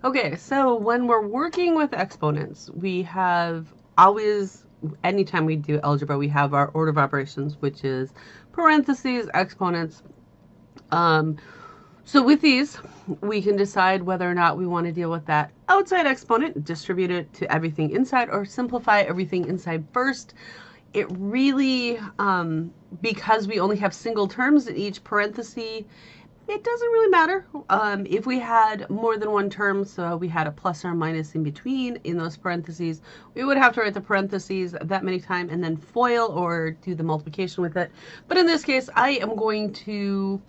Okay, so when we're working with exponents, we have always, anytime we do algebra, we have our order of operations, which is parentheses, exponents. Um, so with these, we can decide whether or not we want to deal with that outside exponent, distribute it to everything inside, or simplify everything inside first. It really, because we only have single terms in each parenthesis, it doesn't really matter. If we had more than one term, so we had a plus or a minus in between in those parentheses, we would have to write the parentheses that many times and then FOIL or do the multiplication with it. But in this case, I am going to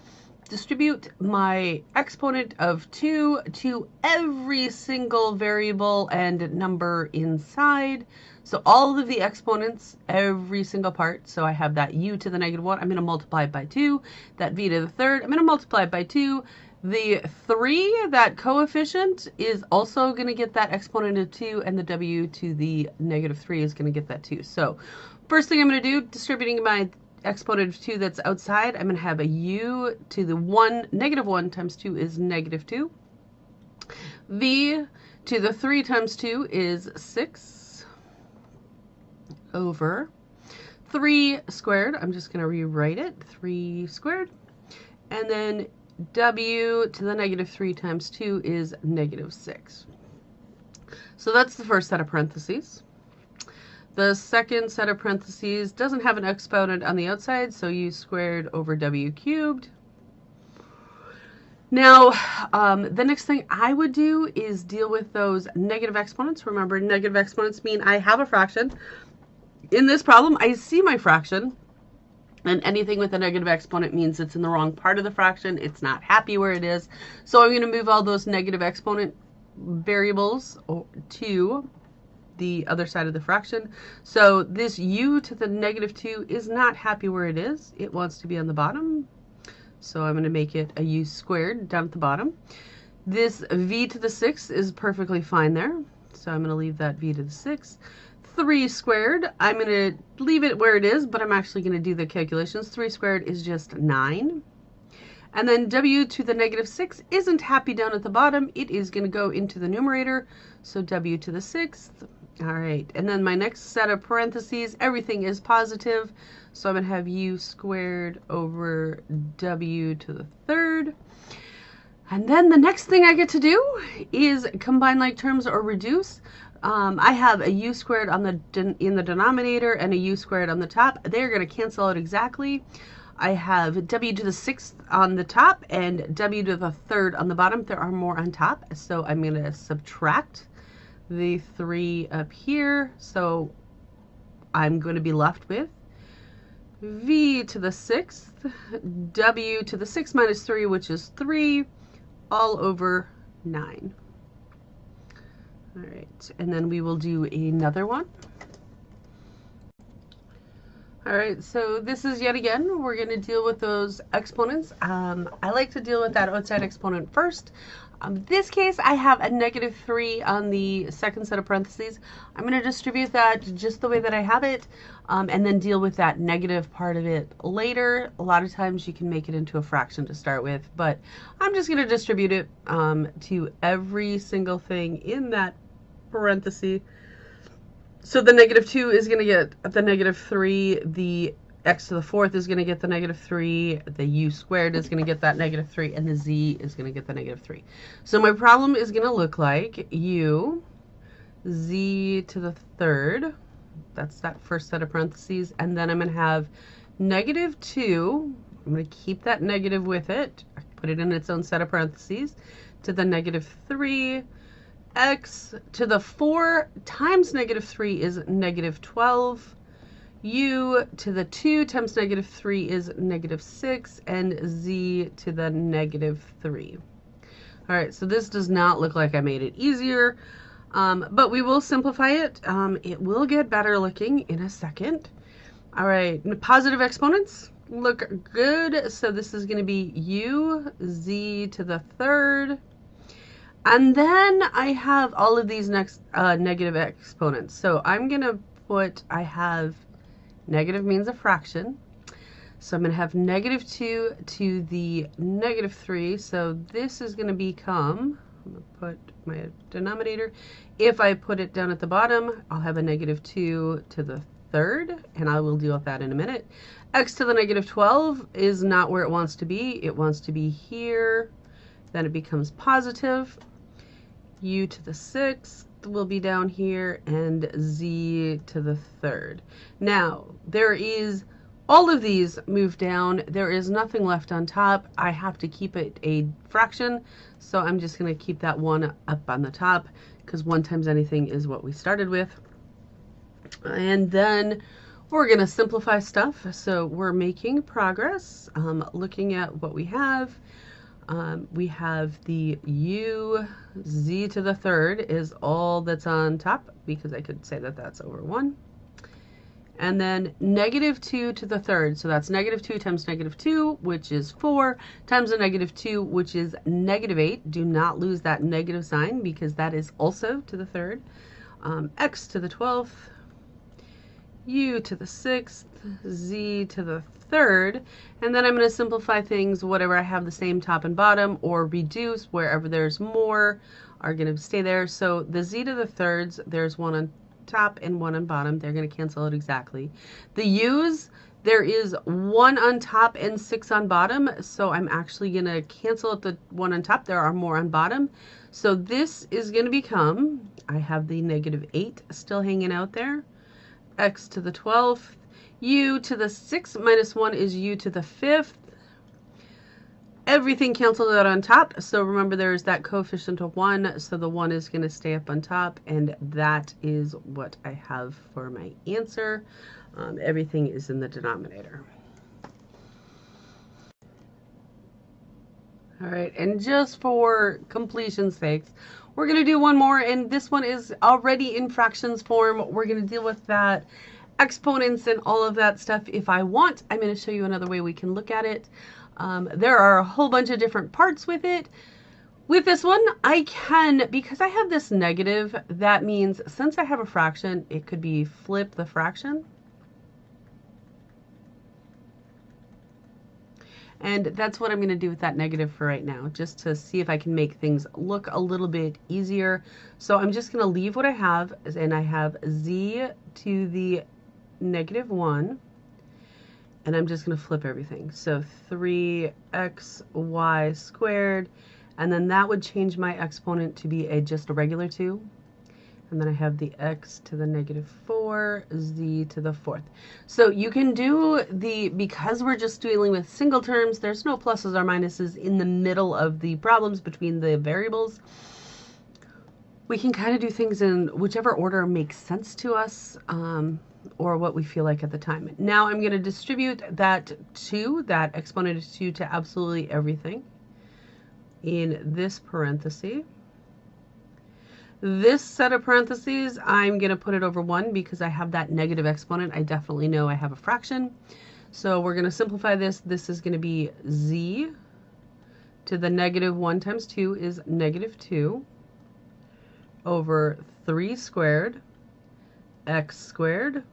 distribute my exponent of 2 to every single variable and number inside. So all of the exponents, every single part. So I have that u to the negative 1. I'm going to multiply it by 2. That v to the third, I'm going to multiply it by 2. The 3, that coefficient, is also going to get that exponent of 2, and the w to the negative 3 is going to get that 2. So first thing I'm going to do, distributing my exponent of 2 that's outside, I'm going to have a u to the 1, negative 1 times 2 is negative 2. V to the 3 times 2 is 6 over 3 squared. I'm just going to rewrite it, 3 squared. And then w to the negative 3 times 2 is negative 6. So that's the first set of parentheses. The second set of parentheses doesn't have an exponent on the outside, so u squared over w cubed. Now, the next thing I would do is deal with those negative exponents. Remember, negative exponents mean I have a fraction. In this problem, I see my fraction, and anything with a negative exponent means it's in the wrong part of the fraction. It's not happy where it is. So I'm going to move all those negative exponent variables to the other side of the fraction. So this u to the negative 2 is not happy where it is. It wants to be on the bottom. So I'm going to make it a u squared down at the bottom. This v to the 6 is perfectly fine there. So I'm going to leave that v to the 6. 3 squared, I'm going to leave it where it is, but I'm actually going to do the calculations. 3 squared is just 9. And then w to the negative 6 isn't happy down at the bottom. It is going to go into the numerator. So w to the 6th. All right, and then my next set of parentheses, everything is positive. So I'm going to have u squared over w to the third. And then the next thing I get to do is combine like terms or reduce. I have a u squared on in the denominator and a u squared on the top. They're going to cancel out exactly. I have w to the 6th on the top and w to the third on the bottom. There are more on top, so I'm going to subtract the 3 up here. So I'm going to be left with v to the 6th, w to the 6 minus 3, which is 3, all over 9. All right, and then we will do another one. All right, so this is yet again, we're going to deal with those exponents. I like to deal with that outside exponent first. This case, I have a negative 3 on the second set of parentheses. I'm going to distribute that just the way that I have it, and then deal with that negative part of it later. A lot of times you can make it into a fraction to start with, but I'm just going to distribute it to every single thing in that parenthesis. So the negative 2 is going to get the negative 3, the x to the 4th is going to get the negative 3, the u squared is going to get that negative 3, and the z is going to get the negative 3. So my problem is going to look like u, z to the third, that's that first set of parentheses, and then I'm going to have negative 2, I'm going to keep that negative with it, put it in its own set of parentheses, to the negative 3, x to the 4 times negative 3 is negative 12. U to the 2 times negative 3 is negative 6. And z to the negative 3. All right, so this does not look like I made it easier, but we will simplify it. It will get better looking in a second. All right, positive exponents look good. So this is going to be u, z to the third. And then I have all of these next negative exponents. So I'm going to put, I have negative means a fraction. So I'm going to have negative 2 to the negative 3. So this is going to become I'm going to put my denominator. If I put it down at the bottom, I'll have a negative 2 to the third, and I will deal with that in a minute. X to the negative 12 is not where it wants to be. It wants to be here. Then it becomes positive. U to the 6th will be down here, and Z to the third. Now, there is all of these move down. There is nothing left on top. I have to keep it a fraction, so I'm just going to keep that 1 up on the top, because 1 times anything is what we started with. And then we're going to simplify stuff. So we're making progress, looking at what we have. We have the U, Z to the third is all that's on top, because I could say that that's over 1. And then negative 2 to the third. So that's negative 2 times negative 2, which is 4, times a negative 2, which is negative 8. Do not lose that negative sign, because that is also to the third. X to the 12th, U to the 6th, Z to the third. And then I'm going to simplify things. Whatever I have the same top and bottom, or reduce wherever there's more, are going to stay there. So the Z to the thirds, there's 1 on top and 1 on bottom. They're going to cancel out exactly. The U's, there is 1 on top and 6 on bottom, so I'm actually going to cancel out the 1 on top. There are more on bottom. So this is going to become, I have the negative 8 still hanging out there. X to the 12th. U to the 6th minus 1 is U to the 5th. Everything canceled out on top, so remember there's that coefficient of 1, so the 1 is going to stay up on top, and that is what I have for my answer. Everything is in the denominator. All right, and just for completion's sake, we're going to do one more, and this one is already in fractions form. We're going to deal with that, exponents and all of that stuff. If I want, I'm going to show you another way we can look at it. There are a whole bunch of different parts with it. With this one, I can, because I have this negative, that means since I have a fraction, it could be flip the fraction. And that's what I'm going to do with that negative for right now, just to see if I can make things look a little bit easier. So I'm just going to leave what I have, and I have Z to the negative 1. And I'm just going to flip everything. So 3xy squared, and then that would change my exponent to be just a regular 2. And then I have the x to the negative 4, z to the 4th. So you can do because we're just dealing with single terms, there's no pluses or minuses in the middle of the problems between the variables. We can kind of do things in whichever order makes sense to us. Or what we feel like at the time. Now I'm going to distribute that exponent of 2 to absolutely everything in this parenthesis. This set of parentheses, I'm going to put it over 1 because I have that negative exponent. I definitely know I have a fraction. So we're going to simplify this. This is going to be Z to the negative 1 times 2 is negative 2 over 3 squared x squared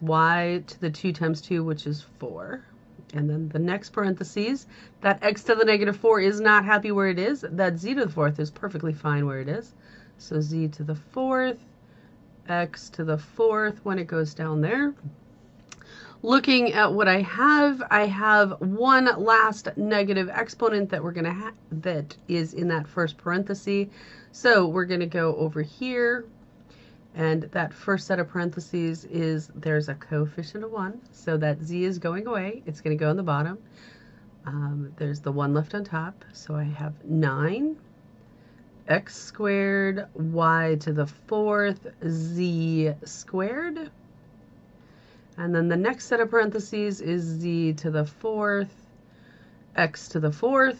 y to the 2 times 2, which is 4. And then the next parentheses, that x to the negative 4 is not happy where it is. That z to the 4th is perfectly fine where it is. So z to the 4th, x to the 4th when it goes down there. Looking at what I have one last negative exponent that we're going to have that is in that first parenthesis. So we're going to go over here. And that first set of parentheses is, there's a coefficient of 1, so that z is going away. It's going to go on the bottom. There's the 1 left on top, so I have 9 x squared y to the 4th z squared. And then the next set of parentheses is z to the 4th x to the 4th.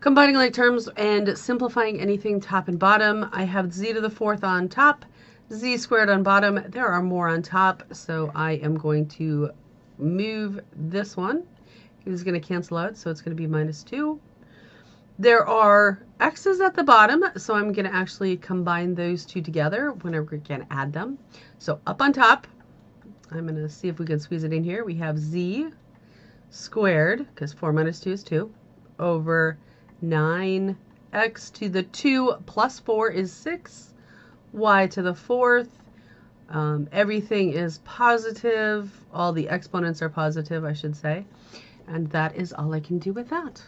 Combining like terms and simplifying anything top and bottom, I have z to the 4th on top, z squared on bottom. There are more on top, so I am going to move this one. It's going to cancel out, so it's going to be minus 2. There are x's at the bottom, so I'm going to actually combine those two together whenever we can add them. So up on top, I'm going to see if we can squeeze it in here. We have z squared, because 4 minus 2 is 2, over 9. X to the 2 plus 4 is 6. Y to the 4th. Everything is positive. All the exponents are positive, I should say. And that is all I can do with that.